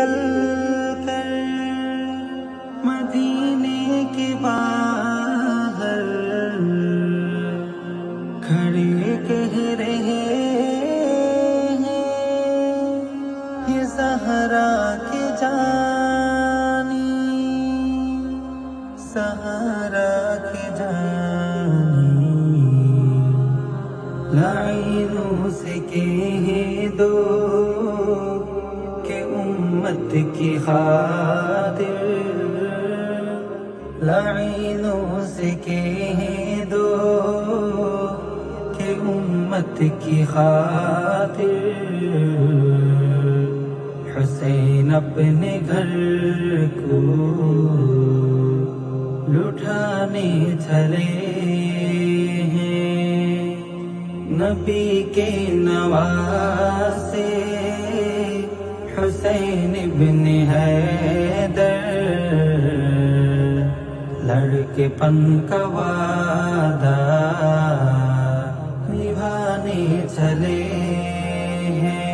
چل کر مدینے کے باہر کھڑے کہہ رہے ہیں یہ زہرا کی جانی، سہارا کی جانی، لعینوں سے کہہ دو کہ امت کی خاطر، لعینوں سے کہہ دو کہ امت کی خاطر حسین اپنے گھر کو لٹانے چلے ہیں، نبی کے نواسے حسین ابن حیدر لڑکے پن کا وعدہ نبھانے چلے ہیں۔